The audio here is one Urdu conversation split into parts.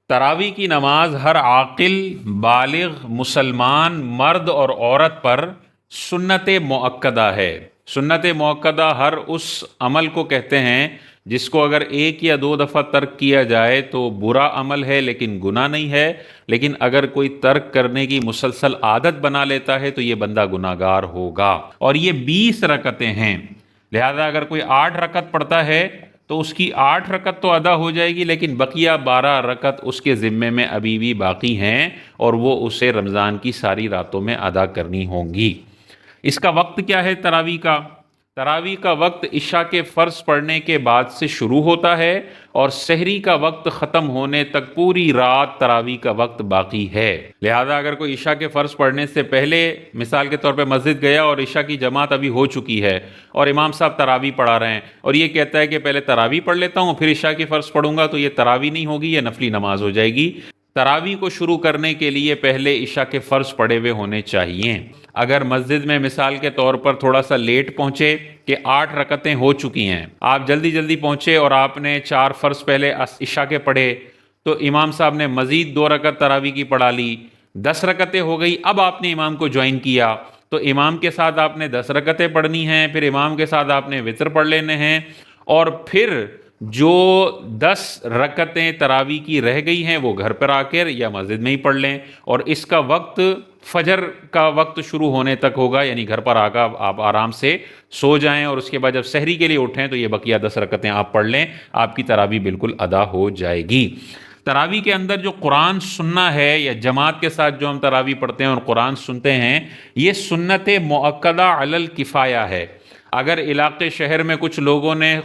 تراویح کی نماز ہر عاقل بالغ مسلمان مرد اور عورت پر سنت مؤکدہ ہے۔ سنت مؤکدہ ہر اس عمل کو کہتے ہیں جس کو اگر ایک یا دو دفعہ ترک کیا جائے تو برا عمل ہے لیکن گناہ نہیں ہے، لیکن اگر کوئی ترک کرنے کی مسلسل عادت بنا لیتا ہے تو یہ بندہ گناہ گار ہوگا۔ اور یہ 20 رکعتیں ہیں، لہذا اگر کوئی 8 رکعت پڑھتا ہے تو اس کی 8 رکعت تو ادا ہو جائے گی، لیکن بقیہ 12 رکعت اس کے ذمے میں ابھی بھی باقی ہیں اور وہ اسے رمضان کی ساری راتوں میں ادا کرنی ہوں گی۔ اس کا وقت کیا ہے تراویح کا؟ تراویح کا وقت عشاء کے فرض پڑھنے کے بعد سے شروع ہوتا ہے اور سحری کا وقت ختم ہونے تک پوری رات تراویح کا وقت باقی ہے۔ لہذا اگر کوئی عشاء کے فرض پڑھنے سے پہلے مثال کے طور پہ مسجد گیا اور عشاء کی جماعت ابھی ہو چکی ہے اور امام صاحب تراویح پڑھا رہے ہیں اور یہ کہتا ہے کہ پہلے تراویح پڑھ لیتا ہوں پھر عشاء کے فرض پڑھوں گا، تو یہ تراویح نہیں ہوگی، یہ نفلی نماز ہو جائے گی۔ تراویح کو شروع کرنے کے لیے پہلے عشاء کے فرض پڑھے ہوئے ہونے چاہیے۔ اگر مسجد میں مثال کے طور پر تھوڑا سا لیٹ پہنچے کہ 8 رکعتیں ہو چکی ہیں، آپ جلدی جلدی پہنچے اور آپ نے 4 فرض پہلے عشاء کے پڑھے، تو امام صاحب نے مزید 2 رکعت تراویح کی پڑھا لی، 10 رکعتیں ہو گئی۔ اب آپ نے امام کو جوائن کیا تو امام کے ساتھ آپ نے 10 رکعتیں پڑھنی ہیں، پھر امام کے ساتھ آپ نے وتر پڑھ لینے ہیں، اور پھر جو 10 رکعتیں تراویح کی رہ گئی ہیں وہ گھر پر آ کر یا مسجد میں ہی پڑھ لیں، اور اس کا وقت فجر کا وقت شروع ہونے تک ہوگا، یعنی گھر پر آ کر آپ آرام سے سو جائیں اور اس کے بعد جب سحری کے لیے اٹھیں تو یہ بقیہ 10 رکعتیں آپ پڑھ لیں، آپ کی تراویح بالکل ادا ہو جائے گی۔ تراویح کے اندر جو قرآن سننا ہے یا جماعت کے ساتھ جو ہم تراویح پڑھتے ہیں اور قرآن سنتے ہیں، یہ سنت مؤکدہ علی الکفایہ ہے۔ اگر علاقے شہر میں کچھ لوگوں نے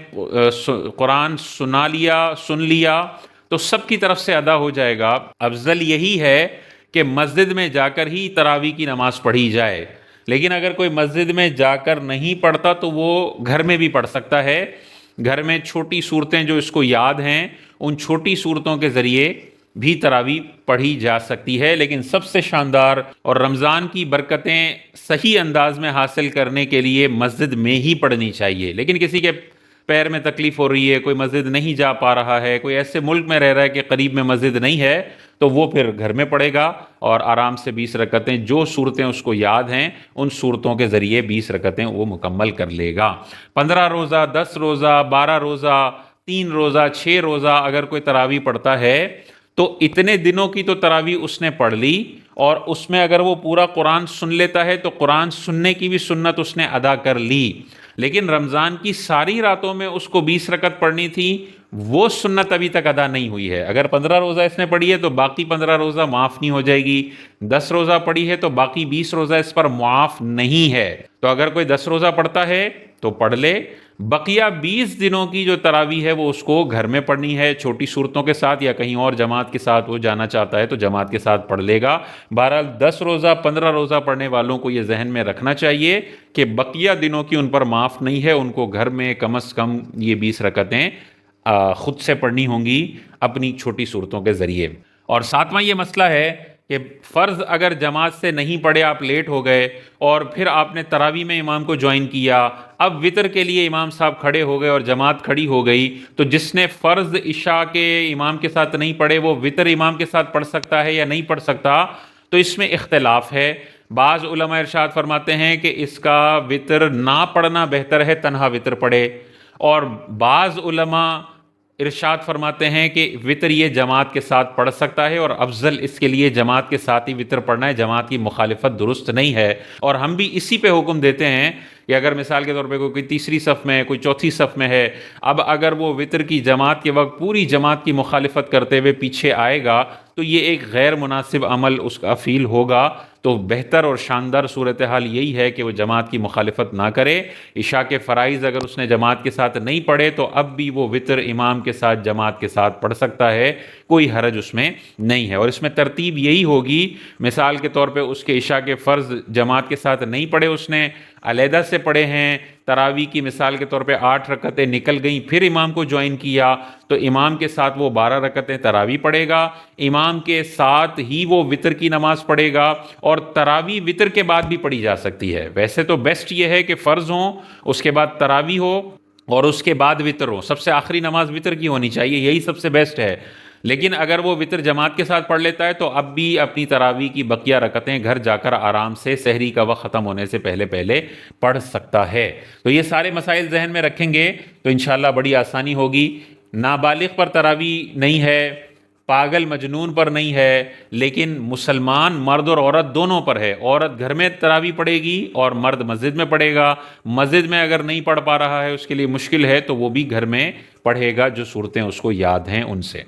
قرآن سن لیا تو سب کی طرف سے ادا ہو جائے گا۔ افضل یہی ہے کہ مسجد میں جا کر ہی تراویح کی نماز پڑھی جائے، لیکن اگر کوئی مسجد میں جا کر نہیں پڑھتا تو وہ گھر میں بھی پڑھ سکتا ہے۔ گھر میں چھوٹی صورتیں جو اس کو یاد ہیں، ان چھوٹی صورتوں کے ذریعے بھی تراویح پڑھی جا سکتی ہے، لیکن سب سے شاندار اور رمضان کی برکتیں صحیح انداز میں حاصل کرنے کے لیے مسجد میں ہی پڑھنی چاہیے۔ لیکن کسی کے پیر میں تکلیف ہو رہی ہے، کوئی مسجد نہیں جا پا رہا ہے، کوئی ایسے ملک میں رہ رہا ہے کہ قریب میں مسجد نہیں ہے، تو وہ پھر گھر میں پڑھے گا اور آرام سے 20 رکعتیں جو صورتیں اس کو یاد ہیں ان صورتوں کے ذریعے 20 رکعتیں وہ مکمل کر لے گا۔ 15 روزہ، 10 روزہ، 12 روزہ، 3 روزہ، 6 روزہ اگر کوئی تراویح پڑھتا ہے تو اتنے دنوں کی تو تراویح اس نے پڑھ لی، اور اس میں اگر وہ پورا قرآن سن لیتا ہے تو قرآن سننے کی بھی سنت اس نے ادا کر لی۔ لیکن رمضان کی ساری راتوں میں اس کو 20 رکعت پڑھنی تھی، وہ سنت ابھی تک ادا نہیں ہوئی ہے۔ اگر 15 روزہ اس نے پڑھی ہے تو باقی 15 روزہ معاف نہیں ہو جائے گی، 10 روزہ پڑھی ہے تو باقی 20 روزہ اس پر معاف نہیں ہے۔ تو اگر کوئی 10 روزہ پڑھتا ہے تو پڑھ لے، بقیہ 20 دنوں کی جو تراویح ہے وہ اس کو گھر میں پڑھنی ہے چھوٹی صورتوں کے ساتھ، یا کہیں اور جماعت کے ساتھ وہ جانا چاہتا ہے تو جماعت کے ساتھ پڑھ لے گا۔ بہرحال 10 روزہ 15 روزہ پڑھنے والوں کو یہ ذہن میں رکھنا چاہیے کہ بقیہ دنوں کی ان پر معاف نہیں ہے، ان کو گھر میں کم از کم یہ 20 رکعتیں خود سے پڑھنی ہوں گی اپنی چھوٹی صورتوں کے ذریعے۔ اور ساتواں یہ مسئلہ ہے کہ فرض اگر جماعت سے نہیں پڑھے، آپ لیٹ ہو گئے اور پھر آپ نے تراویح میں امام کو جوائن کیا، اب وطر کے لیے امام صاحب کھڑے ہو گئے اور جماعت کھڑی ہو گئی، تو جس نے فرض عشاء کے امام کے ساتھ نہیں پڑھے وہ وطر امام کے ساتھ پڑھ سکتا ہے یا نہیں پڑھ سکتا؟ تو اس میں اختلاف ہے۔ بعض علماء ارشاد فرماتے ہیں کہ اس کا وطر نہ پڑھنا بہتر ہے، تنہا وطر پڑھے، اور بعض علماء ارشاد فرماتے ہیں کہ وطر یہ جماعت کے ساتھ پڑھ سکتا ہے، اور افضل اس کے لیے جماعت کے ساتھ ہی وطر پڑھنا ہے، جماعت کی مخالفت درست نہیں ہے۔ اور ہم بھی اسی پہ حکم دیتے ہیں کہ اگر مثال کے طور پہ کوئی تیسری صف میں ہے، کوئی چوتھی صف میں ہے، اب اگر وہ وطر کی جماعت کے وقت پوری جماعت کی مخالفت کرتے ہوئے پیچھے آئے گا تو یہ ایک غیر مناسب عمل اس کا فیل ہوگا۔ تو بہتر اور شاندار صورتحال یہی ہے کہ وہ جماعت کی مخالفت نہ کرے۔ عشاء کے فرائض اگر اس نے جماعت کے ساتھ نہیں پڑھے تو اب بھی وہ وطر امام کے ساتھ جماعت کے ساتھ پڑھ سکتا ہے، کوئی حرج اس میں نہیں ہے۔ اور اس میں ترتیب یہی ہوگی، مثال کے طور پہ اس کے عشاء کے فرض جماعت کے ساتھ نہیں پڑھے، اس نے علیحدہ سے پڑھے ہیں، تراویح کی مثال کے طور پہ 8 رکعتیں نکل گئیں، پھر امام کو جوائن کیا تو امام کے ساتھ وہ 12 رکعتیں تراویح پڑھے گا، امام کے ساتھ ہی وہ وطر کی نماز پڑھے گا، اور تراویح وطر کے بعد بھی پڑھی جا سکتی ہے۔ ویسے تو بیسٹ یہ ہے کہ فرض ہوں، اس کے بعد تراویح ہو اور اس کے بعد وطر ہو، سب سے آخری نماز وطر کی ہونی چاہیے، یہی سب سے بیسٹ ہے۔ لیکن اگر وہ وطر جماعت کے ساتھ پڑھ لیتا ہے تو اب بھی اپنی تراویح کی بقیہ رکعتیں گھر جا کر آرام سے سحری کا وقت ختم ہونے سے پہلے پہلے پڑھ سکتا ہے۔ تو یہ سارے مسائل ذہن میں رکھیں گے تو انشاءاللہ بڑی آسانی ہوگی۔ نابالغ پر تراویح نہیں ہے، پاگل مجنون پر نہیں ہے، لیکن مسلمان مرد اور عورت دونوں پر ہے۔ عورت گھر میں تراویح پڑھے گی اور مرد مسجد میں پڑھے گا۔ مسجد میں اگر نہیں پڑھ پا رہا ہے، اس کے لیے مشکل ہے، تو وہ بھی گھر میں پڑھے گا، جو صورتیں اس کو یاد ہیں ان سے۔